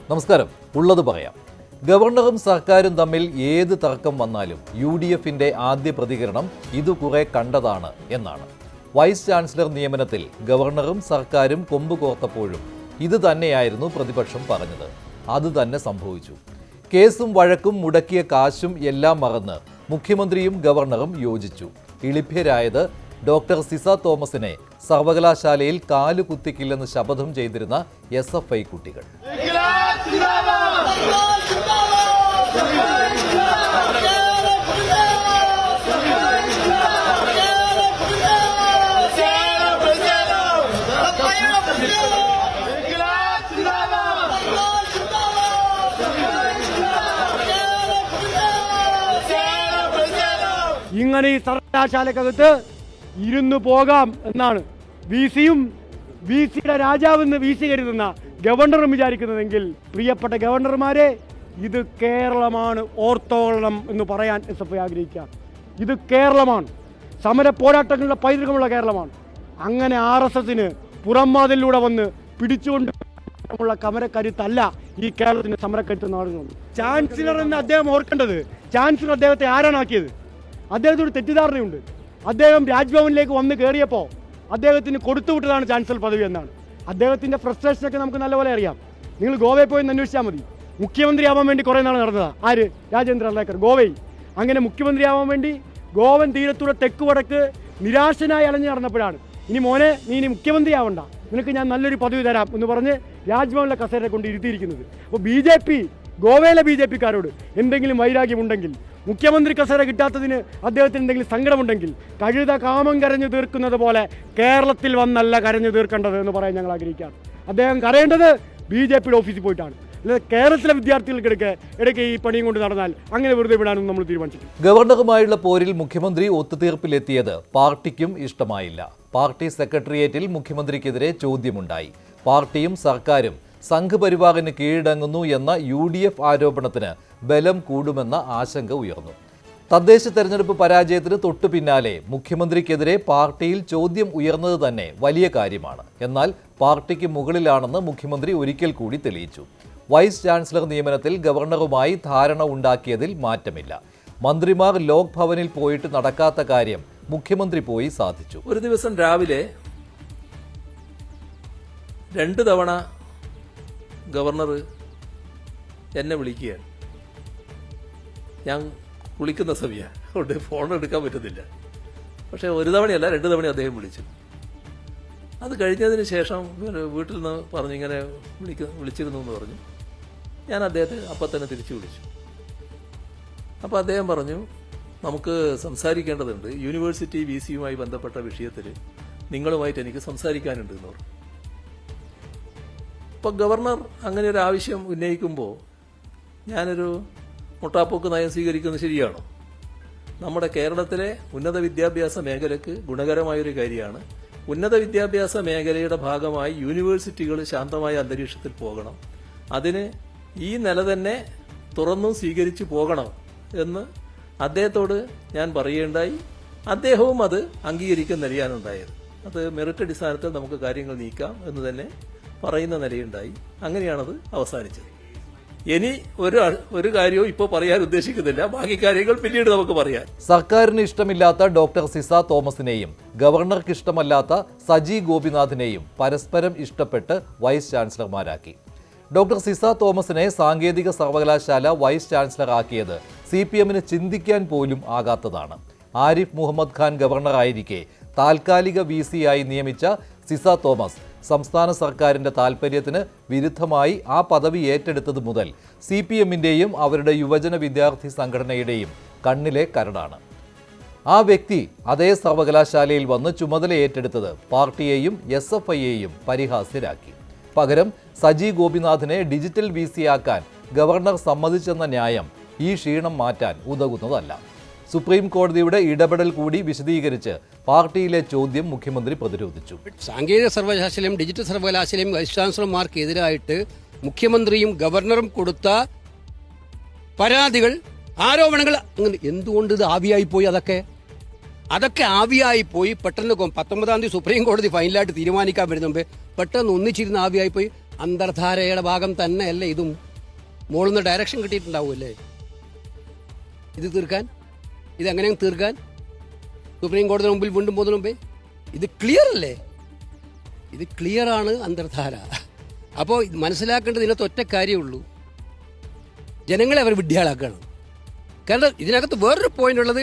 നമസ്കാരം. ഉള്ളത് പറയാം. ഗവർണറും സർക്കാരും തമ്മിൽ ഏത് തർക്കം വന്നാലും UDFന്റെ ആദ്യ പ്രതികരണം ഇത് കുറെ കണ്ടതാണ് എന്നാണ്. വൈസ് ചാൻസലർ നിയമനത്തിൽ ഗവർണറും സർക്കാരും കൊമ്പ് കോർത്തപ്പോഴും ഇത് തന്നെയായിരുന്നു പ്രതിപക്ഷം പറഞ്ഞത്. അത് തന്നെ സംഭവിച്ചു. കേസും വഴക്കും മുടക്കിയ കാശും എല്ലാം മറന്ന് മുഖ്യമന്ത്രിയും ഗവർണറും യോജിച്ചു. ഇളിഭ്യരായത് ഡോക്ടർ സിസ തോമസിനെ സർവകലാശാലയിൽ കാലുകുത്തിക്കില്ലെന്ന് ശപഥം ചെയ്തിരുന്ന SFI കുട്ടികൾ. ഇങ്ങനെ ഈ സർവകലാശാലക്കകത്ത് ഇരുന്നു പോകാം എന്നാണ് VCയും VCയുടെ രാജാവെന്ന് VC കരുതുന്ന ഗവർണറും വിചാരിക്കുന്നതെങ്കിൽ, പ്രിയപ്പെട്ട ഗവർണർമാരെ, ഇത് കേരളമാണ്, ഓർത്തോളണം എന്ന് പറയാൻ SFI ആഗ്രഹിക്കുക. ഇത് കേരളമാണ്, സമര പോരാട്ടങ്ങളുടെ പൈതൃകമുള്ള കേരളമാണ്. അങ്ങനെ RSSന് പുറംവാതിലൂടെ വന്ന് പിടിച്ചുകൊണ്ട് ഉള്ള സമരക്കരുത്തല്ല ഈ കേരളത്തിന്റെ സമരക്കരുത്ത് നടന്നത്. ചാൻസലർ എന്ന് അദ്ദേഹം ഓർക്കേണ്ടത്, ചാൻസലർ അദ്ദേഹത്തെ ആരാണാക്കിയത്? അദ്ദേഹത്തിന് ഒരു തെറ്റിദ്ധാരണയുണ്ട്. അദ്ദേഹം രാജ്ഭവനിലേക്ക് വന്ന് കയറിയപ്പോൾ അദ്ദേഹത്തിന് കൊടുത്തുവിട്ടതാണ് ചാൻസലർ പദവി എന്നാണ്. അദ്ദേഹത്തിൻ്റെ ഫ്രസ്ട്രേഷനൊക്കെ നമുക്ക് നല്ലപോലെ അറിയാം. നിങ്ങൾ ഗോവയിൽ പോയി അന്വേഷിച്ചാൽ മതി. മുഖ്യമന്ത്രിയാവാൻ വേണ്ടി കുറേ നാൾ നടന്നതാണ്. ആര്? രാജേന്ദ്ര അർലേക്കർ ഗോവയിൽ. അങ്ങനെ മുഖ്യമന്ത്രിയാവാൻ വേണ്ടി ഗോവൻ തീരത്തൂടെ തെക്ക് വടക്ക് നിരാശനായി അലഞ്ഞു നടന്നപ്പോഴാണ്, ഇനി മോനെ, നീ ഇനി മുഖ്യമന്ത്രിയാവണ്ട, നിനക്ക് ഞാൻ നല്ലൊരു പദവി തരാം എന്ന് പറഞ്ഞ് രാജ്ഭവനിലെ കസേരയെ കൊണ്ട് ഇരുത്തിയിരിക്കുന്നത്. അപ്പോൾ BJP, ഗോവയിലെ BJPക്കാരോട് എന്തെങ്കിലും വൈരാഗ്യമുണ്ടെങ്കിൽ, മുഖ്യമന്ത്രി കസേര കിട്ടാത്തതിന് അദ്ദേഹത്തിന് എന്തെങ്കിലും സങ്കടമുണ്ടെങ്കിൽ, കഴുത കാമം കരഞ്ഞു തീർക്കുന്നത് പോലെ കേരളത്തിൽ വന്നല്ല കരഞ്ഞു തീർക്കേണ്ടത് എന്ന് പറയാൻ ഞങ്ങൾ ആഗ്രഹിക്കുകയാണ്. അദ്ദേഹം കരയേണ്ടത് BJPയുടെ ഓഫീസിൽ പോയിട്ടാണ്. അല്ലാതെ കേരളത്തിലെ വിദ്യാർത്ഥികൾക്ക് ഇടയ്ക്ക് ഈ പണിയും കൊണ്ട് നടന്നാൽ അങ്ങനെ വെറുതെ വിടാനൊന്നും നമ്മൾ തീരുമാനിച്ചിട്ടില്ല. ഗവർണറുമായുള്ള പോരിൽ മുഖ്യമന്ത്രി ഒത്തുതീർപ്പിലെത്തിയത് പാർട്ടിക്കും ഇഷ്ടമായില്ല. പാർട്ടി സെക്രട്ടേറിയറ്റിൽ മുഖ്യമന്ത്രിക്കെതിരെ ചോദ്യമുണ്ടായി. പാർട്ടിയും സർക്കാരും സംഘപരിവാറിന് കീഴടങ്ങുന്നു എന്ന UDF ആരോപണത്തിന് ബലം കൂടുമെന്ന ആശങ്ക ഉയർന്നു. തദ്ദേശ തെരഞ്ഞെടുപ്പ് പരാജയത്തിന് തൊട്ടു പിന്നാലെ മുഖ്യമന്ത്രിക്കെതിരെ പാർട്ടിയിൽ ചോദ്യം ഉയർന്നത് തന്നെ വലിയ കാര്യമാണ്. എന്നാൽ പാർട്ടിക്ക് മുകളിലാണെന്ന് മുഖ്യമന്ത്രി ഒരിക്കൽ കൂടി തെളിയിച്ചു. വൈസ് ചാൻസലർ നിയമനത്തിൽ ഗവർണറുമായി ധാരണ ഉണ്ടാക്കിയതിൽ മാറ്റമില്ല. മന്ത്രിമാർ ലോക് ഭവനിൽ പോയിട്ട് നടക്കാത്ത കാര്യം മുഖ്യമന്ത്രി പോയി സാധിച്ചു. ഒരു ദിവസം രാവിലെ 2 തവണ ഗവർണർ എന്നെ വിളിക്കുകയാണ്. ഞാൻ വിളിക്കുന്ന സമയമാണ്, അതുകൊണ്ട് ഫോൺ എടുക്കാൻ പറ്റുന്നില്ല. പക്ഷേ ഒരു തവണയല്ല, 2 തവണ അദ്ദേഹം വിളിച്ചു. അത് കഴിഞ്ഞതിന് ശേഷം വീട്ടിൽ നിന്ന് പറഞ്ഞു, ഇങ്ങനെ വിളിച്ചിരുന്നു എന്ന് പറഞ്ഞു. ഞാൻ അദ്ദേഹത്തെ അപ്പം തന്നെ തിരിച്ചു വിളിച്ചു. അപ്പോൾ അദ്ദേഹം പറഞ്ഞു, നമുക്ക് സംസാരിക്കേണ്ടതുണ്ട്, യൂണിവേഴ്സിറ്റി VCയുമായി ബന്ധപ്പെട്ട വിഷയത്തിൽ നിങ്ങളുമായിട്ട് എനിക്ക് സംസാരിക്കാനുണ്ട് എന്ന് പറഞ്ഞു. അപ്പോൾ ഗവർണർ അങ്ങനെ ഒരു ആവശ്യം ഉന്നയിക്കുമ്പോൾ ഞാനൊരു മുട്ടാപ്പോക്ക് നയം സ്വീകരിക്കുന്നത് ശരിയാണോ? നമ്മുടെ കേരളത്തിലെ ഉന്നത വിദ്യാഭ്യാസ മേഖലയ്ക്ക് ഗുണകരമായൊരു കാര്യമാണ്. ഉന്നത വിദ്യാഭ്യാസ മേഖലയുടെ ഭാഗമായി യൂണിവേഴ്സിറ്റികൾ ശാന്തമായ അന്തരീക്ഷത്തിൽ പോകണം. അതിന് ഈ നില തന്നെ തുറന്നും സ്വീകരിച്ചു പോകണം എന്ന് അദ്ദേഹത്തോട് ഞാൻ പറയുകയുണ്ടായി. അദ്ദേഹവും അത് അംഗീകരിക്കുന്ന നിലയാണുണ്ടായത്. അത് മെറിറ്റ് അടിസ്ഥാനത്തിൽ നമുക്ക് കാര്യങ്ങൾ നീക്കാം എന്ന് തന്നെ പറയുന്ന നിലയുണ്ടായി. അങ്ങനെയാണത് അവസാനിച്ചത്. ഇനി ഒരു കാര്യവും ഇപ്പോൾ പറയാൻ ഉദ്ദേശിക്കുന്നില്ല. ബാക്കി കാര്യങ്ങൾ പിന്നീട് നമുക്ക് പറയാം. സർക്കാരിന് ഇഷ്ടമില്ലാത്ത ഡോക്ടർ സിസ തോമസിനെയും ഗവർണർക്ക് ഇഷ്ടമല്ലാത്ത സജി ഗോപിനാഥിനെയും പരസ്പരം ഇഷ്ടപ്പെട്ട് വൈസ് ചാൻസലർമാരാക്കി. ഡോക്ടർ സിസ തോമസിനെ സാങ്കേതിക സർവകലാശാല വൈസ് ചാൻസലർ ആക്കിയത് CPMന് ചിന്തിക്കാൻ പോലും ആകാത്തതാണ്. ആരിഫ് മുഹമ്മദ് ഖാൻ ഗവർണറായിരിക്കെ താൽക്കാലിക VC ആയി നിയമിച്ച സിസ തോമസ് സംസ്ഥാന സർക്കാരിൻ്റെ താൽപ്പര്യത്തിന് വിരുദ്ധമായി ആ പദവി ഏറ്റെടുത്തത് മുതൽ CPMന്റെയും അവരുടെ യുവജന വിദ്യാർത്ഥി സംഘടനയുടെയും കണ്ണിലെ കരടാണ്. ആ വ്യക്തി അതേ സർവകലാശാലയിൽ വന്ന് ചുമതല ഏറ്റെടുത്തത് പാർട്ടിയെയും SFIയെയും പരിഹാസ്യരാക്കി. പകരം സജി ഗോപിനാഥിനെ ഡിജിറ്റൽ VC ആക്കാൻ ഗവർണർ സമ്മതിച്ചെന്ന ന്യായം ഈ ക്ഷീണം മാറ്റാൻ ഉതകുന്നതല്ല. സുപ്രീം കോടതിയുടെ ഇടപെടൽ കൂടി വിശദീകരിച്ച് പാർട്ടിയിലെ ചോദ്യം മുഖ്യമന്ത്രി പ്രതിരോധിച്ചു. സാങ്കേതിക സർവകലാശാലയും ഡിജിറ്റൽ സർവകലാശാലയും വൈസ് ചാൻസലർമാർക്കെതിരായിട്ട് മുഖ്യമന്ത്രിയും ഗവർണറും കൊടുത്ത പരാതികൾ, ആരോപണങ്ങൾ എന്തുകൊണ്ട് ഇത് ആവിയായി പോയി? അതൊക്കെ ആവിയായിപ്പോയി. പെട്ടെന്ന് 19-ാം തീയതി സുപ്രീം കോടതി ഫൈനലായിട്ട് തീരുമാനിക്കാൻ വരുന്ന മുമ്പേ പെട്ടെന്ന് ഒന്നിച്ചിരുന്ന് ആവിയായിപ്പോയി. അന്തർധാരയുടെ ഭാഗം തന്നെയല്ലേ ഇതും. മുകളിൽ നിന്ന് ഡയറക്ഷൻ കിട്ടിയിട്ടുണ്ടാവുമല്ലേ ഇത് തീർക്കാൻ? ഇതെങ്ങനെയും തീർക്കാൻ സുപ്രീം കോടതിയുടെ മുമ്പിൽ വീണ്ടും പോകുന്നതിന് മുമ്പേ ഇത് ക്ലിയർ അല്ലേ? ഇത് ക്ലിയറാണ് അന്തർധാര. അപ്പോൾ മനസ്സിലാക്കേണ്ടത് ഇതിനകത്ത് ഒറ്റ കാര്യമുള്ളൂ, ജനങ്ങളെ അവർ വിഡ്ഢികളാക്കണം. കാരണം ഇതിനകത്ത് വേറൊരു പോയിന്റ് ഉള്ളത്,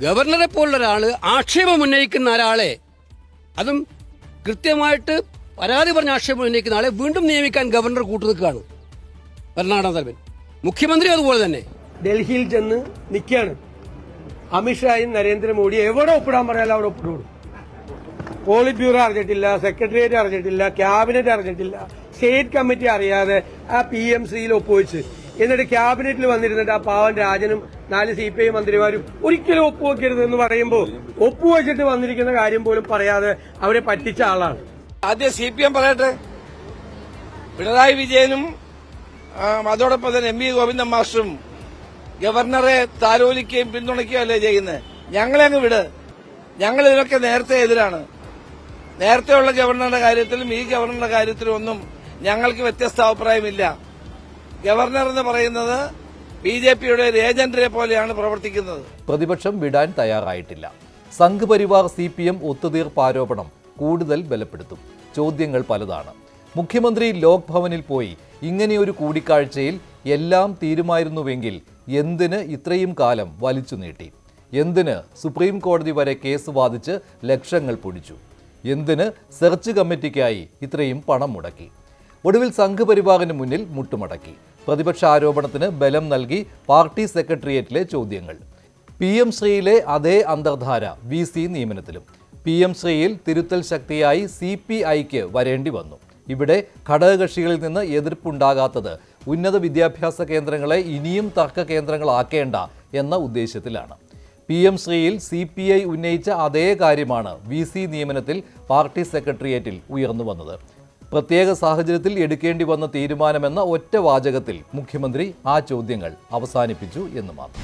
ഗവർണറെ പോലുള്ള ഒരാൾ ആക്ഷേപം ഉന്നയിക്കുന്ന ഒരാളെ, അതും കൃത്യമായിട്ട് പരാതി പറഞ്ഞ ആക്ഷേപം ഉന്നയിക്കുന്ന ആളെ വീണ്ടും നിയമിക്കാൻ ഗവർണർ കൂട്ടുനിൽക്കുകയാണ് ഭരണഘടനാ തലവൻ. മുഖ്യമന്ത്രി അതുപോലെ തന്നെ ഡൽഹിയിൽ ചെന്ന് നിൽക്കുകയാണ്. അമിത്ഷായും നരേന്ദ്രമോദി എവിടെ ഒപ്പിടാൻ പറയാലും അവിടെ ഒപ്പിടും. പോളിറ്റ് ബ്യൂറോ അറിഞ്ഞിട്ടില്ല, സെക്രട്ടേറിയറ്റ് അറിഞ്ഞിട്ടില്ല, ക്യാബിനറ്റ് അറിഞ്ഞിട്ടില്ല, സ്റ്റേറ്റ് കമ്മിറ്റി അറിയാതെ ആ PMCയിൽ ഒപ്പുവെച്ച് എന്നിട്ട് ക്യാബിനറ്റിൽ വന്നിരുന്നിട്ട് ആ പാവൻ രാജനും 4 CPI മന്ത്രിമാരും ഒരിക്കലും ഒപ്പുവെക്കരുത് എന്ന് പറയുമ്പോൾ ഒപ്പുവെച്ചിട്ട് വന്നിരിക്കുന്ന കാര്യം പോലും പറയാതെ അവരെ പറ്റിച്ച ആളാണ്. ആദ്യം CPM പറയട്ടെ. പിണറായി വിജയനും അതോടൊപ്പം തന്നെ MV ഗോവിന്ദൻ മാസ്റ്ററും ഗവർണറെ താലോലിക്കുകയും പിന്തുണയ്ക്കുകയല്ലേ ചെയ്യുന്നത്. ഞങ്ങളെ അങ്ങ് വിട്. ഞങ്ങൾ ഇതിനൊക്കെ നേരത്തെ എതിരാണ്. നേരത്തെയുള്ള ഗവർണറുടെ കാര്യത്തിലും ഈ ഗവർണറുടെ കാര്യത്തിലും ഒന്നും ഞങ്ങൾക്ക് വ്യത്യസ്ത അഭിപ്രായമില്ല. ഗവർണർ എന്ന് പറയുന്നത് BJPയുടെ ഒരു ഏജന്റിനെ പോലെയാണ് പ്രവർത്തിക്കുന്നത്. പ്രതിപക്ഷം വിടാൻ തയ്യാറായിട്ടില്ല. സംഘ് പരിവാർ CPM ഒത്തുതീർപ്പ് ആരോപണം കൂടുതൽ ബലപ്പെടുത്തും. ചോദ്യങ്ങൾ പലതാണ്. മുഖ്യമന്ത്രി ലോക് ഭവനിൽ പോയി ഇങ്ങനെയൊരു കൂടിക്കാഴ്ചയിൽ എല്ലാം തീരുമായിരുന്നുവെങ്കിൽ എന്തിന് ഇത്രയും കാലം വലിച്ചു നീട്ടി? എന്തിന് സുപ്രീം കോടതി വരെ കേസ് വാദിച്ച് ലക്ഷങ്ങൾ പൊടിച്ചു? എന്തിന് സെർച്ച് കമ്മിറ്റിക്കായി ഇത്രയും പണം മുടക്കി? ഒടുവിൽ സംഘ് പരിവാറിന് മുന്നിൽ മുട്ടുമടക്കി. പ്രതിപക്ഷ ആരോപണത്തിന് ബലം നൽകി പാർട്ടി സെക്രട്ടേറിയറ്റിലെ ചോദ്യങ്ങൾ. PM ശ്രീയിലെ അതേ അന്തർധാര VC നിയമനത്തിലും. PM ശ്രീയിൽ തിരുത്തൽ ശക്തിയായി CPIക്ക് വരേണ്ടി വന്നു. ഇവിടെ ഘടകകക്ഷികളിൽ നിന്ന് എതിർപ്പുണ്ടാകാത്തത് ഉന്നത വിദ്യാഭ്യാസ കേന്ദ്രങ്ങളെ ഇനിയും തർക്ക കേന്ദ്രങ്ങളാക്കേണ്ട എന്ന ഉദ്ദേശത്തിലാണ്. PM ശ്രീയിൽ CPI ഉന്നയിച്ച അതേ കാര്യമാണ് VC നിയമനത്തിൽ പാർട്ടി സെക്രട്ടേറിയറ്റിൽ ഉയർന്നു വന്നത്. പ്രത്യേക സാഹചര്യത്തിൽ എടുക്കേണ്ടി വന്ന തീരുമാനമെന്ന ഒറ്റ വാചകത്തിൽ മുഖ്യമന്ത്രി ആ ചോദ്യങ്ങൾ അവസാനിപ്പിച്ചു എന്ന് മാത്രം.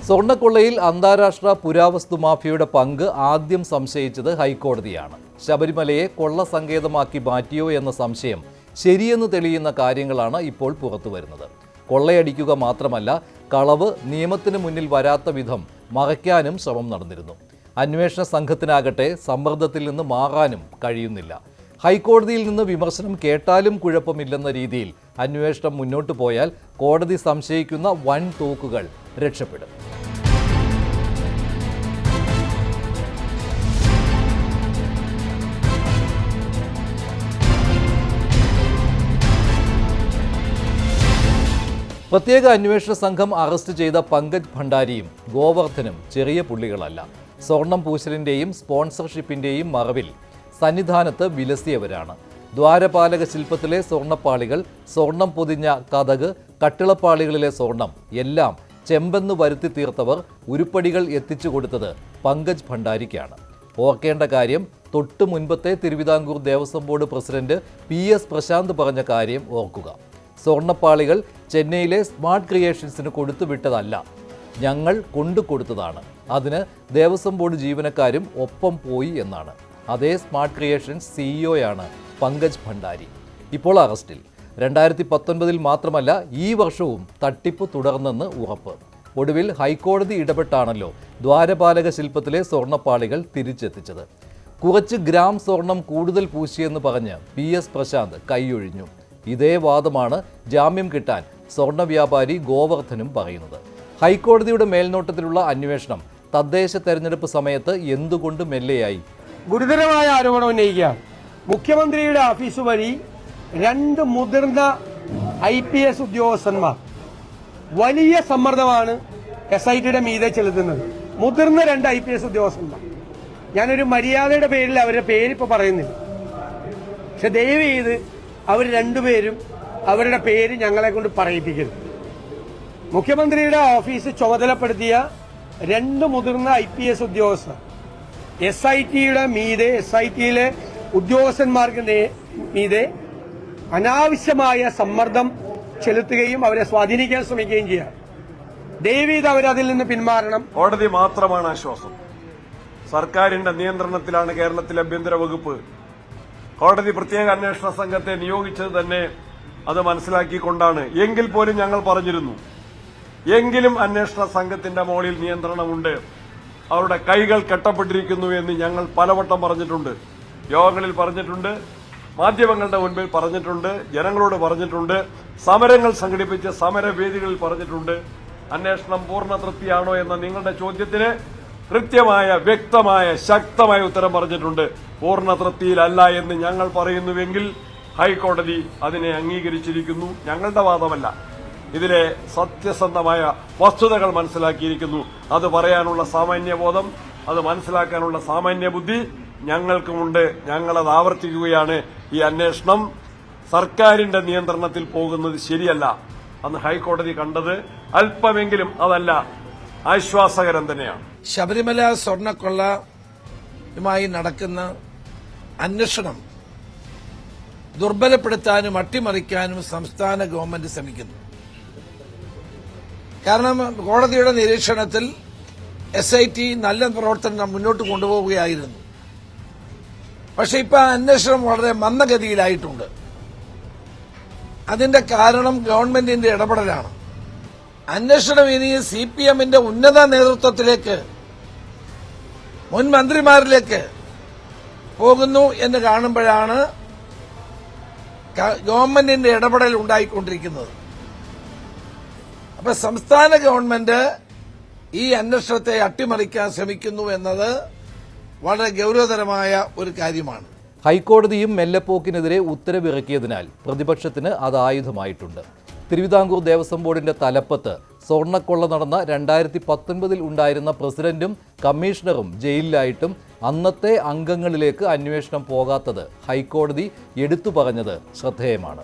സ്വർണ്ണക്കൊള്ളയിൽ അന്താരാഷ്ട്ര പുരാവസ്തു മാഫിയയുടെ പങ്ക് ആദ്യം സംശയിച്ചത് ഹൈക്കോടതിയാണ്. ശബരിമലയെ കൊള്ള സങ്കേതമാക്കി മാറ്റിയോ എന്ന സംശയം ശരിയെന്ന് തെളിയുന്ന കാര്യങ്ങളാണ് ഇപ്പോൾ പുറത്തു വരുന്നത്. കൊള്ളയടിക്കുക മാത്രമല്ല, കളവ് നിയമത്തിന് മുന്നിൽ വരാത്ത വിധം മറയ്ക്കാനും ശ്രമം നടന്നിരുന്നു. അന്വേഷണ സംഘത്തിനാകട്ടെ സമ്മർദ്ദത്തിൽ നിന്ന് മാറാനും കഴിയുന്നില്ല. ഹൈക്കോടതിയിൽ നിന്ന് വിമർശനം കേട്ടാലും കുഴപ്പമില്ലെന്ന രീതിയിൽ അന്വേഷണം മുന്നോട്ടു പോയാൽ കോടതി സംശയിക്കുന്ന വൻ തോക്കുകൾ രക്ഷപ്പെടും. പ്രത്യേക അന്വേഷണ സംഘം അറസ്റ്റ് ചെയ്ത പങ്കജ് ഭണ്ഡാരിയും ഗോവർദ്ധനും ചെറിയ പുള്ളികളല്ല. സ്വർണം പൂശലിൻ്റെയും സ്പോൺസർഷിപ്പിൻ്റെയും മറവിൽ സന്നിധാനത്ത് വിലസിയവരാണ്. ദ്വാരപാലക ശില്പത്തിലെ സ്വർണ്ണപ്പാളികൾ, സ്വർണം പൊതിഞ്ഞ കതക്, കട്ടിളപ്പാളികളിലെ സ്വർണം എല്ലാം ചെമ്പെന്ന് വരുത്തി തീർത്തവർ ഉരുപ്പടികൾ എത്തിച്ചു കൊടുത്തത് പങ്കജ് ഭണ്ഡാരിക്കാണ്. ഓർക്കേണ്ട കാര്യം, തൊട്ടു മുൻപത്തെ Thiruvithamkoor Devaswom board president PS Prashanth പറഞ്ഞ കാര്യം ഓർക്കുക. സ്വർണ്ണപ്പാളികൾ ചെന്നൈയിലെ സ്മാർട്ട് ക്രിയേഷൻസിന് കൊടുത്തുവിട്ടതല്ല, ഞങ്ങൾ കൊണ്ടുകൊടുത്തതാണ്. അതിന് ദേവസ്വം ബോർഡ് ജീവനക്കാരും ഒപ്പം പോയി എന്നാണ്. അതേ സ്മാർട്ട് ക്രിയേഷൻസ് CEOയാണ് പങ്കജ് ഭണ്ഡാരി. ഇപ്പോൾ അറസ്റ്റിൽ. 2019 മാത്രമല്ല, ഈ വർഷവും തട്ടിപ്പ് തുടർന്നെന്ന് ഉറപ്പ്. ഒടുവിൽ ഹൈക്കോടതി ഇടപെട്ടാണല്ലോ ദ്വാരപാലക ശില്പത്തിലെ സ്വർണ്ണപ്പാളികൾ തിരിച്ചെത്തിച്ചത്. കുറച്ച് ഗ്രാം സ്വർണം കൂടുതൽ പൂശിയെന്ന് പറഞ്ഞ് PS പ്രശാന്ത് കൈയൊഴിഞ്ഞു. ഇതേ വാദമാണ് ജാമ്യം കിട്ടാൻ സ്വർണ്ണ വ്യാപാരി ഗോവർദ്ധനും പറയുന്നത്. ഹൈക്കോടതിയുടെ മേൽനോട്ടത്തിലുള്ള അന്വേഷണം തദ്ദേശ തെരഞ്ഞെടുപ്പ് സമയത്ത് എന്തുകൊണ്ട് മെല്ലെയായി? ഗുരുതരമായ ആരോപണം ഉന്നയിക്കുകയാണ്. മുഖ്യമന്ത്രിയുടെ ഓഫീസ് വഴി 2 മുതിർന്ന IPS ഉദ്യോഗസ്ഥന്മാർ വലിയ സമ്മർദ്ദമാണ് SITയുടെ മീതെ ചെലുത്തുന്നത്. മുതിർന്ന 2 IPS ഉദ്യോഗസ്ഥന്മാർ, ഞാനൊരു മര്യാദയുടെ പേരിൽ അവരുടെ പേരിപ്പോൾ പറയുന്നില്ല, പക്ഷെ ദയവ് ചെയ്ത് അവർ 2 പേരും അവരുടെ പേര് ഞങ്ങളെ കൊണ്ട് പറയിപ്പിക്കരുത്. മുഖ്യമന്ത്രിയുടെ ഓഫീസ് ചുമതലപ്പെടുത്തിയ 2 മുതിർന്ന IPS ഉദ്യോഗസ്ഥർ SITയുടെ മീതെ, SITയിലെ ഉദ്യോഗസ്ഥന്മാർക്ക് മീതെ അനാവശ്യമായ സമ്മർദ്ദം ചെലുത്തുകയും അവരെ സ്വാധീനിക്കാൻ ശ്രമിക്കുകയും ചെയ്യാം. ദയവീത് അവരതിൽ നിന്ന് പിന്മാറണം. കോടതി മാത്രമാണ് ആശ്വാസം. സർക്കാരിന്റെ നിയന്ത്രണത്തിലാണ് കേരളത്തിലെ ആഭ്യന്തര വകുപ്പ്. കോടതി പ്രത്യേക അന്വേഷണ സംഘത്തെ നിയോഗിച്ചത് തന്നെ അത് മനസ്സിലാക്കിക്കൊണ്ടാണ്. എങ്കിൽ പോലും ഞങ്ങൾ പറഞ്ഞിരുന്നു, എങ്കിലും അന്വേഷണ സംഘത്തിന്റെ മുകളിൽ നിയന്ത്രണമുണ്ട്, അവരുടെ കൈകൾ കെട്ടപ്പെട്ടിരിക്കുന്നു എന്ന് ഞങ്ങൾ പലവട്ടം പറഞ്ഞിട്ടുണ്ട്. യോഗങ്ങളിൽ പറഞ്ഞിട്ടുണ്ട്, മാധ്യമങ്ങളുടെ മുൻപിൽ പറഞ്ഞിട്ടുണ്ട്, ജനങ്ങളോട് പറഞ്ഞിട്ടുണ്ട്, സമരങ്ങൾ സംഘടിപ്പിച്ച് സമരവേദികളിൽ പറഞ്ഞിട്ടുണ്ട്. അന്വേഷണം പൂർണ്ണ തൃപ്തിയാണോ എന്ന നിങ്ങളുടെ ചോദ്യത്തിന് കൃത്യമായ, വ്യക്തമായ, ശക്തമായ ഉത്തരം പറഞ്ഞിട്ടുണ്ട്. പൂർണ്ണ തൃപ്തിയിലല്ല എന്ന് ഞങ്ങൾ പറയുന്നുവെങ്കിൽ ഹൈക്കോടതി അതിനെ അംഗീകരിച്ചിരിക്കുന്നു. ഞങ്ങളുടെ വാദമല്ല, ഇതിലെ സത്യസന്ധമായ വസ്തുതകൾ മനസ്സിലാക്കിയിരിക്കുന്നു. അത് പറയാനുള്ള സാമാന്യബോധം, അത് മനസ്സിലാക്കാനുള്ള സാമാന്യ ബുദ്ധി ഞങ്ങൾക്കുമുണ്ട്. ഞങ്ങളത് ആവർത്തിക്കുകയാണ്. ഈ അന്വേഷണം സർക്കാരിന്റെ നിയന്ത്രണത്തിൽ പോകുന്നത് ശരിയല്ല. അന്ന് ഹൈക്കോടതി കണ്ടത് അല്പമെങ്കിലും അതല്ല ആശ്വാസകരം തന്നെയാണ്. ശബരിമല സ്വർണ്ണക്കൊള്ളയുമായി നടക്കുന്ന അന്വേഷണം ദുർബലപ്പെടുത്താനും അട്ടിമറിക്കാനും സംസ്ഥാന ഗവൺമെന്റ് ശ്രമിക്കുന്നു. കാരണം കോടതിയുടെ നിരീക്ഷണത്തിൽ SIT നല്ല പ്രവർത്തനം മുന്നോട്ട് കൊണ്ടുപോവുകയായിരുന്നു. പക്ഷെ ഇപ്പൊ അന്വേഷണം വളരെ മന്ദഗതിയിലായിട്ടുണ്ട്. അതിന്റെ കാരണം ഗവൺമെന്റിന്റെ ഇടപെടലാണ്. അന്വേഷണം ഇനി CPMന്റെ ഉന്നത നേതൃത്വത്തിലേക്ക്, മുൻ മന്ത്രിമാരിലേക്ക് പോകുന്നു എന്ന് കാണുമ്പോഴാണ് ഗവൺമെന്റിന്റെ ഇടപെടൽ ഉണ്ടായിക്കൊണ്ടിരിക്കുന്നത്. അപ്പൊ സംസ്ഥാന ഗവൺമെന്റ് ഈ അന്വേഷണത്തെ അട്ടിമറിക്കാൻ ശ്രമിക്കുന്നു എന്നത് വളരെ ഗൌരവതരമായ ഒരു കാര്യമാണ്. ഹൈക്കോടതിയും മെല്ലെപ്പോക്കിനെതിരെ ഉത്തരവിറക്കിയതിനാൽ പ്രതിപക്ഷത്തിന് അത് ആയുധമായിട്ടുണ്ട്. തിരുവിതാംകൂർ ദേവസ്വം ബോർഡിന്റെ തലപ്പത്ത് സ്വർണ്ണക്കൊള്ള നടന്ന 2019 ഉണ്ടായിരുന്ന പ്രസിഡന്റും കമ്മീഷണറും ജയിലിലായിട്ടും അന്നത്തെ അംഗങ്ങളിലേക്ക് അന്വേഷണം പോകാത്തത് ഹൈക്കോടതി എടുത്തു പറഞ്ഞത് ശ്രദ്ധേയമാണ്.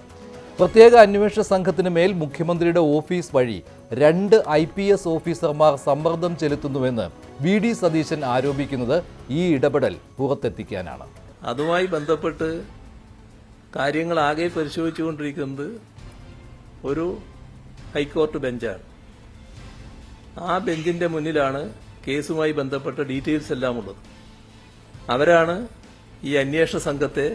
പ്രത്യേക അന്വേഷണ സംഘത്തിന് മേൽ മുഖ്യമന്ത്രിയുടെ ഓഫീസ് വഴി 2 IPS ഓഫീസർമാർ സമ്മർദ്ദം ചെലുത്തുന്നുവെന്ന് VD സതീശൻ ആരോപിക്കുന്നത് ഈ ഇടപെടൽ പുറത്തെത്തിക്കാനാണ്. അതുമായി ബന്ധപ്പെട്ട് കാര്യങ്ങൾ ആകെ പരിശോധിച്ചുകൊണ്ടിരിക്കുന്നത് ഒരു ഹൈക്കോടതി ബെഞ്ചാണ്. ആ ബെഞ്ചിന്റെ മുന്നിലാണ് കേസുമായി ബന്ധപ്പെട്ട ഡീറ്റെയിൽസ് എല്ലാം ഉള്ളത്. അവരാണ് ഈ അന്വേഷണ സംഘത്തെ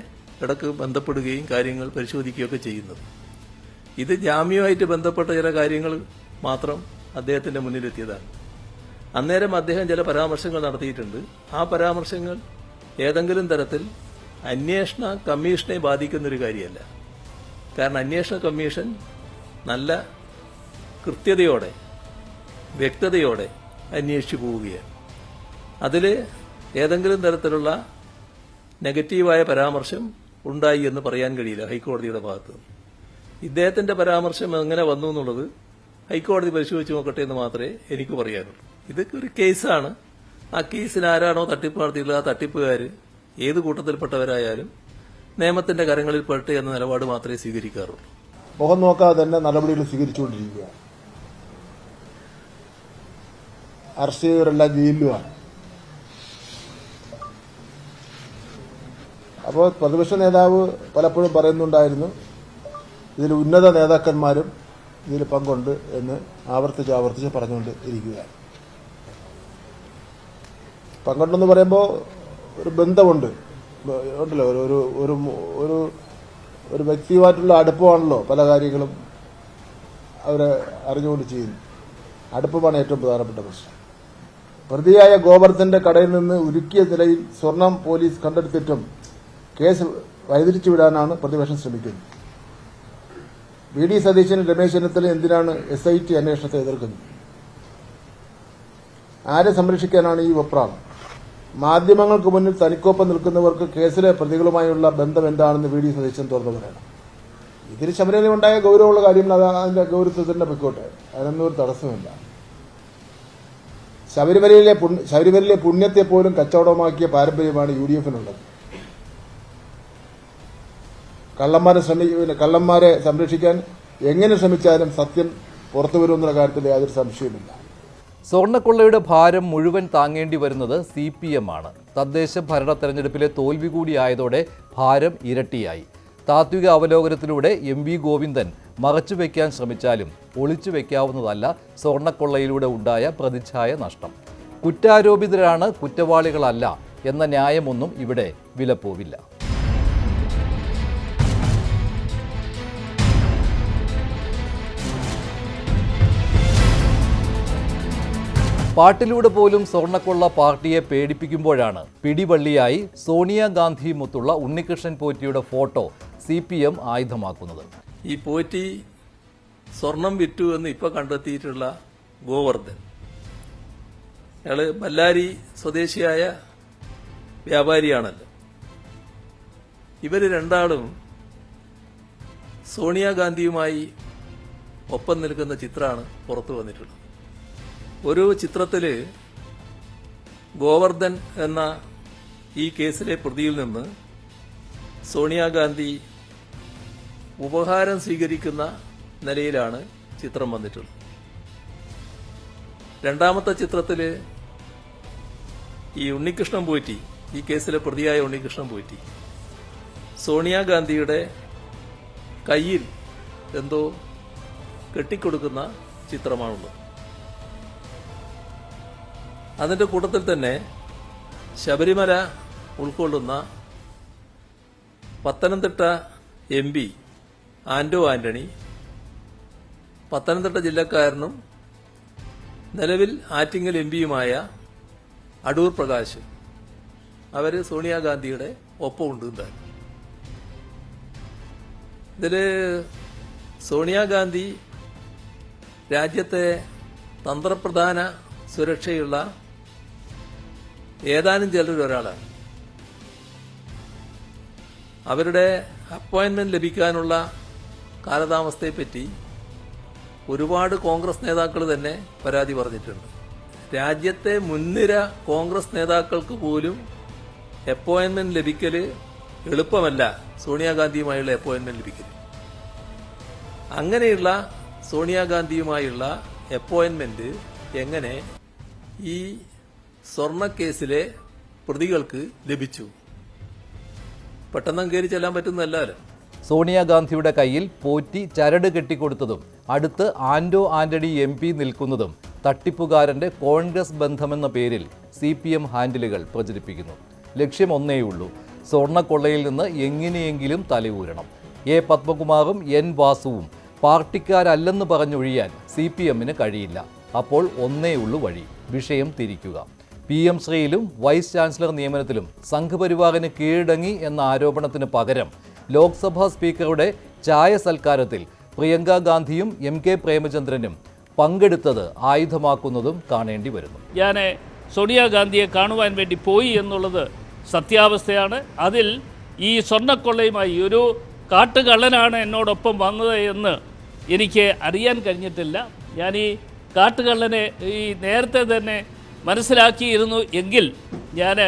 ഇടക്ക് ബന്ധപ്പെടുകയും കാര്യങ്ങൾ പരിശോധിക്കുകയൊക്കെ ചെയ്യുന്നത്. ഇത് ജാമ്യവുമായിട്ട് ബന്ധപ്പെട്ട ചില കാര്യങ്ങൾ മാത്രം അദ്ദേഹത്തിന്റെ മുന്നിലെത്തിയതാണ്. അന്നേരം അദ്ദേഹം ചില പരാമർശങ്ങൾ നടത്തിയിട്ടുണ്ട്. ആ പരാമർശങ്ങൾ ഏതെങ്കിലും തരത്തിൽ അന്വേഷണ കമ്മീഷനെ ബാധിക്കുന്നൊരു കാര്യമല്ല. കാരണം അന്വേഷണ കമ്മീഷൻ നല്ല കൃത്യതയോടെ, വ്യക്തതയോടെ അന്വേഷിച്ചു പോവുകയാണ്. അതിൽ ഏതെങ്കിലും തരത്തിലുള്ള നെഗറ്റീവായ പരാമർശം ഉണ്ടായി എന്ന് പറയാൻ കഴിയില്ല ഹൈക്കോടതിയുടെ ഭാഗത്ത് നിന്ന്. ഇദ്ദേഹത്തിന്റെ പരാമർശം എങ്ങനെ വന്നു എന്നുള്ളത് ഹൈക്കോടതി പരിശോധിച്ച് നോക്കട്ടെ എന്ന് മാത്രമേ എനിക്ക് പറയാനുള്ളൂ. ഇതൊക്കെ ഒരു കേസാണ്. ആ കേസിന് ആരാണോ തട്ടിപ്പ് നടത്തിയിട്ടുള്ളത്, ആ തട്ടിപ്പുകാർ ഏത് കൂട്ടത്തിൽപ്പെട്ടവരായാലും നിയമത്തിന്റെ കരങ്ങളിൽ പെട്ട് എന്ന നിലപാട് മാത്രമേ സ്വീകരിക്കാറുള്ളൂ. മുഖം നോക്കാതെ തന്നെ നടപടികൾ സ്വീകരിച്ചുകൊണ്ടിരിക്കുക. അറസ്റ്റ് ചെയ്തവരെല്ലാം ജയിലിലുമാണ്. അപ്പോൾ പ്രതിപക്ഷ നേതാവ് പലപ്പോഴും പറയുന്നുണ്ടായിരുന്നു, ഇതിൽ ഉന്നത നേതാക്കന്മാരും ഇതിൽ പങ്കുണ്ട് എന്ന് ആവർത്തിച്ച് പറഞ്ഞുകൊണ്ട് ഇരിക്കുകയാണ്. പങ്കുണ്ടെന്ന് പറയുമ്പോൾ ഒരു ബന്ധമുണ്ട് ഉണ്ടല്ലോ, ഒരു ഒരു ഒരു ഒരു വ്യക്തിയുമായിട്ടുള്ള അടുപ്പമാണല്ലോ പല കാര്യങ്ങളും അവരെ അറിഞ്ഞുകൊണ്ട് ചെയ്യുന്നു. അടുപ്പമാണ് ഏറ്റവും പ്രധാനപ്പെട്ട പ്രശ്നം. പ്രതിയായ ഗോവർദ്ധന്റെ കടയിൽ നിന്ന് ഉരുക്കിയ നിലയിൽ സ്വർണം പോലീസ് കണ്ടെടുത്തിട്ടും കേസ് വഴിതിരിച്ചു വിടാനാണ് പ്രതിപക്ഷം ശ്രമിക്കുന്നത്. VD സതീശൻ, രമേശ് ചെന്നിത്തല എന്തിനാണ് SIT അന്വേഷണത്തെ എതിർക്കുന്നത്? ആരെ സംരക്ഷിക്കാനാണ് ഈ വെപ്രാളം? മാധ്യമങ്ങൾക്ക് മുന്നിൽ തനിക്കൊപ്പം നിൽക്കുന്നവർക്ക് കേസിലെ പ്രതികളുമായുള്ള ബന്ധം എന്താണെന്ന് VD സതീശൻ തുറന്നു പറയണം. ഇതിന് ശബരിമലയുണ്ടായ ഗൌരവമുള്ള കാര്യങ്ങൾ അതിന്റെ ഗൌരവത്തിൽ തന്നെ പൊയ്ക്കോട്ടെ, അതിനൊന്നും ഒരു തടസ്സമില്ല. ശബരിമലയിലെ പുണ്യത്തെ പോലും കച്ചവടമാക്കിയ പാരമ്പര്യമാണ് UDFനുള്ളത്. കള്ളന്മാരെ സംരക്ഷിക്കാൻ എങ്ങനെ ശ്രമിച്ചാലും സത്യം പുറത്തു വരുമെന്നുള്ള കാര്യത്തിൽ യാതൊരു സംശയവുമില്ല. സ്വർണ്ണക്കൊള്ളയുടെ ഭാരം മുഴുവൻ താങ്ങേണ്ടി വരുന്നത് CPM ആണ്. തദ്ദേശ ഭരണ തെരഞ്ഞെടുപ്പിലെ തോൽവി കൂടിയായതോടെ ഭാരം ഇരട്ടിയായി. താത്വിക അവലോകനത്തിലൂടെ MV ഗോവിന്ദൻ മറച്ചുവെക്കാൻ ശ്രമിച്ചാലും ഒളിച്ചു വെക്കാവുന്നതല്ല സ്വർണ്ണക്കൊള്ളയിലൂടെ ഉണ്ടായ പ്രതിച്ഛായ നഷ്ടം. കുറ്റാരോപിതരാണ് കുറ്റവാളികളല്ല എന്ന ന്യായമൊന്നും ഇവിടെ വിലപ്പോവില്ല. പാട്ടിലൂടെ പോലും സ്വർണ്ണക്കൊള്ള പാർട്ടിയെ പേടിപ്പിക്കുമ്പോഴാണ് പിടിവള്ളിയായി സോണിയാഗാന്ധിയുമൊത്തുള്ള ഉണ്ണികൃഷ്ണൻ പോറ്റിയുടെ ഫോട്ടോ CPM ആയുധമാക്കുന്നത്. ഈ പോറ്റി സ്വർണം വിറ്റു എന്ന് ഇപ്പൊ കണ്ടെത്തിയിട്ടുള്ള ഗോവർദ്ധൻ, അയാള് ബല്ലാരി സ്വദേശിയായ വ്യാപാരിയാണല്ലോ. ഇവര് രണ്ടാളും സോണിയാഗാന്ധിയുമായി ഒപ്പം നിൽക്കുന്ന ചിത്രമാണ് പുറത്തു വന്നിട്ടുള്ളത്. ഒരു ചിത്രത്തില് ഗോവർദ്ധൻ എന്ന ഈ കേസിലെ പ്രതിയിൽ നിന്ന് സോണിയാഗാന്ധി ഉപഹാരം സ്വീകരിക്കുന്ന നിലയിലാണ് ചിത്രം വന്നിട്ടുള്ളത്. രണ്ടാമത്തെ ചിത്രത്തില് ഈ ഉണ്ണികൃഷ്ണൻ പോറ്റി, ഈ കേസിലെ പ്രതിയായ ഉണ്ണികൃഷ്ണൻ പോറ്റി സോണിയാഗാന്ധിയുടെ കയ്യിൽ എന്തോ കെട്ടിക്കൊടുക്കുന്ന ചിത്രമാണുള്ളത്. അതിന്റെ കൂട്ടത്തിൽ തന്നെ ശബരിമല ഉൾക്കൊള്ളുന്ന പത്തനംതിട്ട MP ആന്റോ ആന്റണി, പത്തനംതിട്ട ജില്ലക്കാരനും നിലവിൽ ആറ്റിങ്ങൽ MPയുമായ അടൂർ പ്രകാശ്, അവര് സോണിയാഗാന്ധിയുടെ ഒപ്പമുണ്ട്. എന്തായാലും ഇതില് സോണിയാഗാന്ധി രാജ്യത്തെ തന്ത്രപ്രധാന സുരക്ഷയുള്ള ഏതാനും ചിലരിൽ ഒരാളാണ്. അവരുടെ അപ്പോയിന്റ്മെന്റ് ലഭിക്കാനുള്ള കാലതാമസത്തെപ്പറ്റി ഒരുപാട് കോൺഗ്രസ് നേതാക്കൾ തന്നെ പരാതി പറഞ്ഞിട്ടുണ്ട്. രാജ്യത്തെ മുൻനിര കോൺഗ്രസ് നേതാക്കൾക്ക് പോലും അപ്പോയിന്റ്മെന്റ് ലഭിക്കൽ എളുപ്പമല്ല, സോണിയാഗാന്ധിയുമായുള്ള അപ്പോയിന്റ്മെന്റ് ലഭിക്കൽ. അങ്ങനെയുള്ള സോണിയാഗാന്ധിയുമായുള്ള അപ്പോയിന്റ്മെന്റ് എങ്ങനെ ഈ സ്വർണ്ണക്കേസിലെ പ്രതികൾക്ക് ലഭിച്ചു? പെട്ടെന്ന് കയറി ചെല്ലാൻ പറ്റുന്നതല്ലോ. സോണിയാഗാന്ധിയുടെ കയ്യിൽ പോറ്റി ചരട് കെട്ടിക്കൊടുത്തതും അടുത്ത് ആന്റോ ആന്റണി MP നിൽക്കുന്നതും തട്ടിപ്പുകാരന്റെ കോൺഗ്രസ് ബന്ധമെന്ന പേരിൽ CPM ഹാൻഡിലുകൾ പ്രചരിപ്പിക്കുന്നു. ലക്ഷ്യം ഒന്നേയുള്ളൂ, സ്വർണ്ണക്കൊള്ളയിൽ നിന്ന് എങ്ങനെയെങ്കിലും തലയൂരണം. A. പത്മകുമാറും N. വാസുവും പാർട്ടിക്കാരല്ലെന്ന് പറഞ്ഞൊഴിയാൻ CPMന് കഴിയില്ല. അപ്പോൾ ഒന്നേയുള്ളൂ വഴി, വിഷയം തിരിക്കുക. PM ശ്രീയിലും വൈസ് ചാൻസലർ നിയമനത്തിലും സംഘപരിവാറിന് കീഴടങ്ങി എന്ന ആരോപണത്തിന് പകരം ലോക്സഭാ സ്പീക്കറുടെ ചായ സൽക്കാരത്തിൽ പ്രിയങ്ക ഗാന്ധിയും MK പ്രേമചന്ദ്രനും പങ്കെടുത്തത് ആയുധമാക്കുന്നതും കാണേണ്ടി വരുന്നു. ഞാൻ സോണിയാഗാന്ധിയെ കാണുവാൻ വേണ്ടി പോയി എന്നുള്ളത് സത്യാവസ്ഥയാണ്. അതിൽ ഈ സ്വർണ്ണക്കൊള്ളയുമായി ഒരു കാട്ടുകള്ളനാണ് എന്നോടൊപ്പം വന്നത് എന്ന് എനിക്ക് അറിയാൻ കഴിഞ്ഞിട്ടില്ല. ഞാൻ ഈ കാട്ടുകള്ളനെ ഈ നേരത്തെ തന്നെ മനസ്സിലാക്കിയിരുന്നു എങ്കിൽ ഞാൻ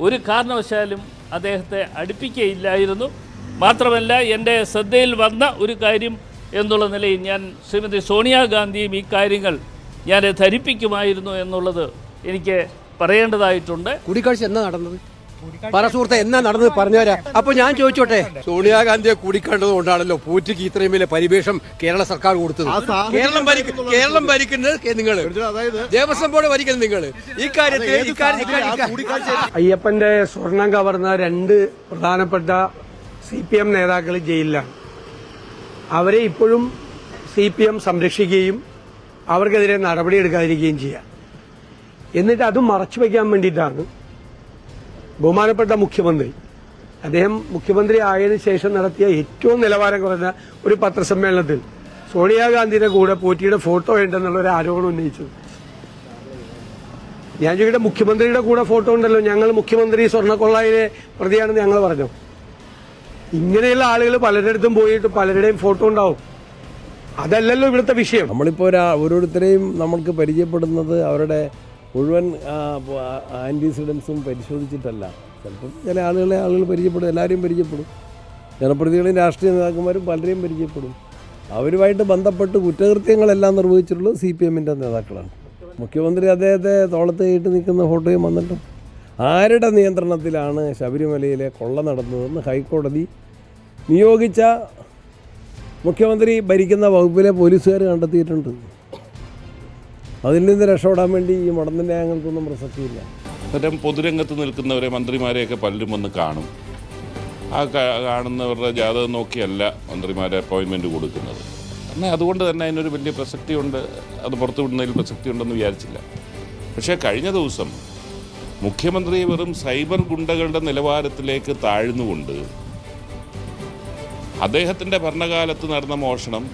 ഒരു കാരണവശാലും അദ്ദേഹത്തെ അടുപ്പിക്കുകയില്ലായിരുന്നു. മാത്രമല്ല, എൻ്റെ ശ്രദ്ധയിൽ വന്ന ഒരു കാര്യം എന്നുള്ള നിലയിൽ ഞാൻ ശ്രീമതി സോണിയാഗാന്ധിയും ഈ കാര്യങ്ങൾ ഞാൻ ധരിപ്പിക്കുമായിരുന്നു എന്നുള്ളത് എനിക്ക് പറയേണ്ടതായിട്ടുണ്ട്. കൂടിക്കാഴ്ച എന്നാ നടന്നത്? പറ സുഹൃത്തെ, എന്നാ നടന്നത് പറഞ്ഞുതരാ. അപ്പൊ ഞാൻ ചോദിച്ചോട്ടെ, സോണിയാഗാന്ധിയെ കൂടിക്കണ്ടത് കൊണ്ടാണല്ലോ പോറ്റിക്ക് ഇത്രയും വലിയ പരിവേഷം കേരള സർക്കാർ കൊടുത്തത്. കേരളം ഭരിക്കുന്നത് നിങ്ങൾ, ദേവസ്വം ബോർഡ് ഭരിക്കുന്നത് നിങ്ങൾ. ഈ കാര്യത്തിൽ അയ്യപ്പന്റെ സ്വർണം കവർന്ന 2 പ്രധാനപ്പെട്ട CPM നേതാക്കൾ ജയിലിലാണ്. അവരെ ഇപ്പോഴും CPM സംരക്ഷിക്കുകയും അവർക്കെതിരെ നടപടിയെടുക്കാതിരിക്കുകയും ചെയ്യാം. എന്നിട്ട് അത് മറച്ചു വയ്ക്കാൻ വേണ്ടിയിട്ടാണ് ബഹുമാനപ്പെട്ട മുഖ്യമന്ത്രി, അദ്ദേഹം മുഖ്യമന്ത്രി ആയതിനു ശേഷം നടത്തിയ ഏറ്റവും നിലവാരം കുറഞ്ഞ ഒരു പത്രസമ്മേളനത്തിൽ സോണിയാഗാന്ധിയുടെ കൂടെ പോറ്റിയുടെ ഫോട്ടോ ഉണ്ടെന്നുള്ള ഒരു ആരോപണം ഉന്നയിച്ചത്. ഞാൻ ചോദിക്കട്ടെ, മുഖ്യമന്ത്രിയുടെ കൂടെ ഫോട്ടോ ഉണ്ടല്ലോ, ഞങ്ങൾ മുഖ്യമന്ത്രി സ്വർണ്ണക്കൊള്ളയിലെ പ്രതിയാണെന്ന് ഞങ്ങൾ പറഞ്ഞു. ഇങ്ങനെയുള്ള ആളുകൾ പലരിടത്തും പോയിട്ട് പലരുടെയും ഫോട്ടോ ഉണ്ടാവും. അതല്ലല്ലോ ഇവിടുത്തെ വിഷയം. നമ്മളിപ്പോൾ ഓരോരുത്തരെയും നമ്മൾക്ക് പരിചയപ്പെടുന്നത് അവരുടെ മുഴുവൻ ആൻറ്റിസിഡൻസും പരിശോധിച്ചിട്ടല്ല. ചിലപ്പം ചില ആളുകൾ പരിചയപ്പെടും, എല്ലാവരെയും പരിചയപ്പെടും. ജനപ്രതിനിധികളും രാഷ്ട്രീയ നേതാക്കന്മാരും പലരെയും പരിചയപ്പെടും. അവരുമായിട്ട് ബന്ധപ്പെട്ട് കുറ്റകൃത്യങ്ങളെല്ലാം നിർവഹിച്ചിട്ടുള്ളത് CPMൻ്റെ നേതാക്കളാണ്. മുഖ്യമന്ത്രി അദ്ദേഹത്തെ തോളത്ത് കയറ്റി നിൽക്കുന്ന ഫോട്ടോയും വന്നിട്ടും ആരുടെ നിയന്ത്രണത്തിലാണ് ശബരിമലയിലെ കൊള്ള നടന്നതെന്ന് ഹൈക്കോടതി നിയോഗിച്ച മുഖ്യമന്ത്രി ഭരിക്കുന്ന വകുപ്പിലെ പോലീസുകാർ കണ്ടെത്തിയിട്ടുണ്ട്. അതിൽ നിന്ന് രക്ഷപ്പെടാൻ വേണ്ടി ഈ മടന്നിൻ്റെ ഞങ്ങൾക്കൊന്നും പ്രസക്തിയില്ല. അത്തരം പൊതുരംഗത്ത് നിൽക്കുന്നവരെ മന്ത്രിമാരെയൊക്കെ പലരും വന്ന് കാണും. ആ കാണുന്നവരുടെ ജാതകം നോക്കിയല്ല മന്ത്രിമാരെ അപ്പോയിൻമെൻറ്റ് കൊടുക്കുന്നത്. എന്നാൽ അതുകൊണ്ട് തന്നെ അതിനൊരു വലിയ പ്രസക്തിയുണ്ട്, അത് പുറത്തു വിടുന്നതിൽ പ്രസക്തിയുണ്ടെന്ന് വിചാരിച്ചില്ല. പക്ഷേ കഴിഞ്ഞ ദിവസം മുഖ്യമന്ത്രി വെറും സൈബർ ഗുണ്ടകളുടെ നിലവാരത്തിലേക്ക് താഴ്ന്നുകൊണ്ട് അദ്ദേഹത്തിൻ്റെ ഭരണകാലത്ത് നടന്ന മോഷണം,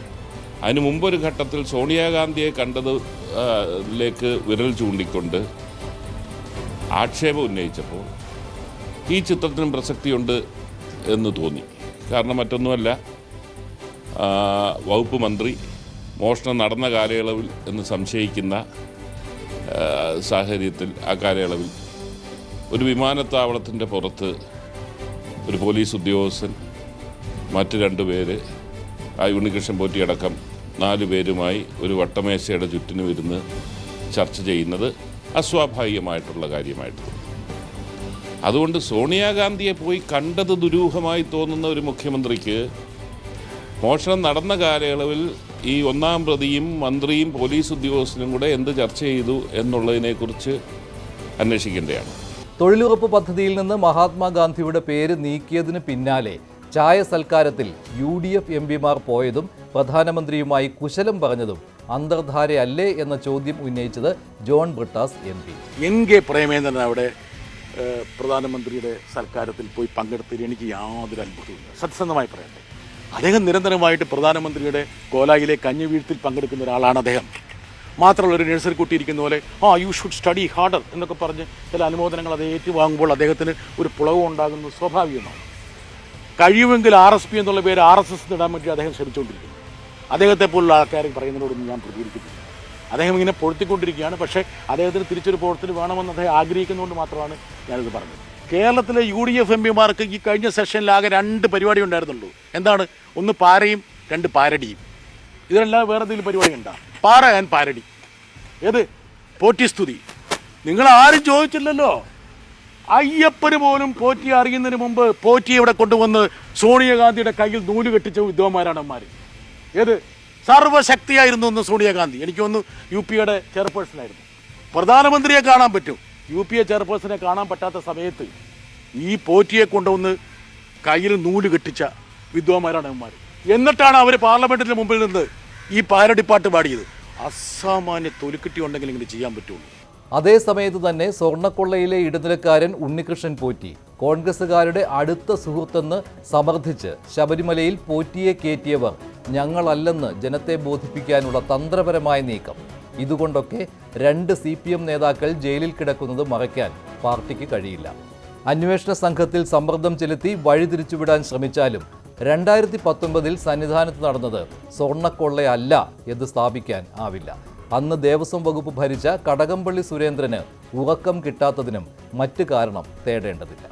അതിന് മുമ്പൊരു ഘട്ടത്തിൽ സോണിയാഗാന്ധിയെ കണ്ടതിലേക്ക് വിരൽ ചൂണ്ടിക്കൊണ്ട് ആക്ഷേപം ഉന്നയിച്ചപ്പോൾ ഈ ചിത്രത്തിനും പ്രസക്തിയുണ്ട് എന്ന് തോന്നി. കാരണം മറ്റൊന്നുമല്ല, വകുപ്പ് മന്ത്രി മോഷണം നടന്ന കാലയളവിൽ എന്ന് സംശയിക്കുന്ന സാഹചര്യത്തിൽ ആ കാലയളവിൽ ഒരു വിമാനത്താവളത്തിൻ്റെ പുറത്ത് ഒരു പോലീസ് ഉദ്യോഗസ്ഥൻ മറ്റ് 2 പേര്, ആ ഉണ്ണികൃഷ്ണൻ പോറ്റിയടക്കം 4 പേരുമായി ഒരു വട്ടമേശയുടെ ചുറ്റിനും ഇരുന്ന് ചർച്ച ചെയ്യുന്നത് അസ്വാഭാവികമായിട്ടുള്ള കാര്യമായിട്ട് തോന്നി. അതുകൊണ്ട് സോണിയാഗാന്ധിയെ പോയി കണ്ടത് ദുരൂഹമായി തോന്നുന്ന ഒരു മുഖ്യമന്ത്രിക്ക് മോഷണം നടന്ന കാലയളവിൽ ഈ 1-ാം പ്രതിയും മന്ത്രിയും പോലീസ് ഉദ്യോഗസ്ഥനും കൂടെ എന്ത് ചർച്ച ചെയ്തു എന്നുള്ളതിനെക്കുറിച്ച് അന്വേഷിക്കേണ്ടതാണ്. തൊഴിലുറപ്പ് പദ്ധതിയിൽ നിന്ന് മഹാത്മാഗാന്ധിയുടെ പേര് നീക്കിയതിന് പിന്നാലെ ചായ സൽക്കാരത്തിൽ UDF MPമാർ പോയതും പ്രധാനമന്ത്രിയുമായി കുശലം പറഞ്ഞതും അന്തർധാരയല്ലേ എന്ന ചോദ്യം ഉന്നയിച്ചത് John Brittas MP. NK Premachandran അവിടെ പ്രധാനമന്ത്രിയുടെ സൽക്കാരത്തിൽ പോയി പങ്കെടുത്തതിൽ എനിക്ക് യാതൊരു അത്ഭുതമില്ല. സത്യസന്ധമായി പറയട്ടെ, അദ്ദേഹം നിരന്തരമായിട്ട് പ്രധാനമന്ത്രിയുടെ കോലായിലെ കഞ്ഞി വീഴ്ത്തിൽ പങ്കെടുക്കുന്ന ഒരാളാണ് അദ്ദേഹം. മാത്രമല്ല, ഒരു നഴ്സറി കുട്ടി ഇരിക്കുന്ന പോലെ യു ഷുഡ് സ്റ്റഡി ഹാർഡർ എന്നൊക്കെ പറഞ്ഞ് ചില അനുമോദനങ്ങൾ അത് ഏറ്റുവാങ്ങുമ്പോൾ അദ്ദേഹത്തിന് ഒരു പുളവ് ഉണ്ടാകുന്നത് സ്വാഭാവികമാണ്. കഴിയുമെങ്കിൽ RSP എന്നുള്ള പേര് RSS ഇടാൻ വേണ്ടി അദ്ദേഹം ശ്രമിച്ചുകൊണ്ടിരിക്കുന്നു. അദ്ദേഹത്തെ പോലുള്ള ആൾക്കാർ പറയുന്നതിനോടൊന്നും ഞാൻ പ്രതികരിക്കുന്നില്ല. അദ്ദേഹം ഇങ്ങനെ പൊഴുത്തിക്കൊണ്ടിരിക്കുകയാണ്. പക്ഷേ അദ്ദേഹത്തിന് തിരിച്ചൊരു പ്രവർത്തനം വേണമെന്ന് അദ്ദേഹം ആഗ്രഹിക്കുന്നതുകൊണ്ട് മാത്രമാണ് ഞാനിത് പറഞ്ഞത്. കേരളത്തിലെ UDF MPമാർക്ക് ഈ കഴിഞ്ഞ സെഷനിൽ ആകെ 2 പരിപാടി ഉണ്ടായിരുന്നുള്ളൂ. എന്താണ്? ഒന്ന് പാരയും 2 പാരടിയും. ഇതിനെല്ലാം വേറെ എന്തെങ്കിലും പരിപാടി ഉണ്ടാ? പാര ആൻഡ് പാരഡി. ഏത്? പോറ്റി സ്തുതി. നിങ്ങൾ ആരും ചോദിച്ചില്ലല്ലോ. അയ്യപ്പന് പോലും പോറ്റിയെ അറിയുന്നതിന് മുമ്പ് പോറ്റിയെ ഇവിടെ കൊണ്ടുവന്ന് സോണിയാഗാന്ധിയുടെ കയ്യിൽ നൂല് കെട്ടിച്ച വിദ്വാന്മാരാണ് അമ്മമാർ. ഏത്? സർവശക്തിയായിരുന്നു ഒന്ന് സോണിയാഗാന്ധി. എനിക്കൊന്ന് UPയുടെ ചെയർപേഴ്സണായിരുന്നു. പ്രധാനമന്ത്രിയെ കാണാൻ പറ്റും, UPA ചെയർപേഴ്സണെ കാണാൻ പറ്റാത്ത സമയത്ത് ഈ പോറ്റിയെ കൊണ്ടുവന്ന് കയ്യിൽ നൂല് കെട്ടിച്ച വിദ്വാന്മാരാണ് അമ്മമാർ. എന്നിട്ടാണ് അവർ പാർലമെന്റിന് മുമ്പിൽ നിന്ന് ഈ പാരടിപ്പാട്ട് പാടിയത്. അസാമാന്യ തൊലിക്കെട്ടി ഉണ്ടെങ്കിൽ ഇങ്ങനെ ചെയ്യാൻ പറ്റുള്ളൂ. അതേ സമയത്ത് തന്നെ സ്വർണ്ണക്കൊള്ളയിലെ ഇടനിലക്കാരൻ ഉണ്ണികൃഷ്ണൻ പോറ്റി കോൺഗ്രസുകാരുടെ അടുത്ത സുഹൃത്തെന്ന് സമർത്ഥിച്ച് ശബരിമലയിൽ പോറ്റിയെ കയറ്റിയവർ ഞങ്ങളല്ലെന്ന് ജനത്തെ ബോധിപ്പിക്കാനുള്ള തന്ത്രപരമായ നീക്കം. ഇതുകൊണ്ടൊക്കെ 2 CPM നേതാക്കൾ ജയിലിൽ കിടക്കുന്നത് മറയ്ക്കാൻ പാർട്ടിക്ക് കഴിയില്ല. അന്വേഷണ സംഘത്തിൽ സമ്മർദ്ദം ചെലുത്തി വഴിതിരിച്ചുവിടാൻ ശ്രമിച്ചാലും 2019 സന്നിധാനത്ത് നടന്നത് സ്വർണ്ണക്കൊള്ളയല്ല എന്ന് സ്ഥാപിക്കാൻ ആവില്ല. അന്ന് ദേവസ്വം വകുപ്പ് ഭരിച്ച കടകംപള്ളി സുരേന്ദ്രന് ഉറക്കം കിട്ടാത്തതിനും മറ്റു കാരണം തേടേണ്ടതില്ല.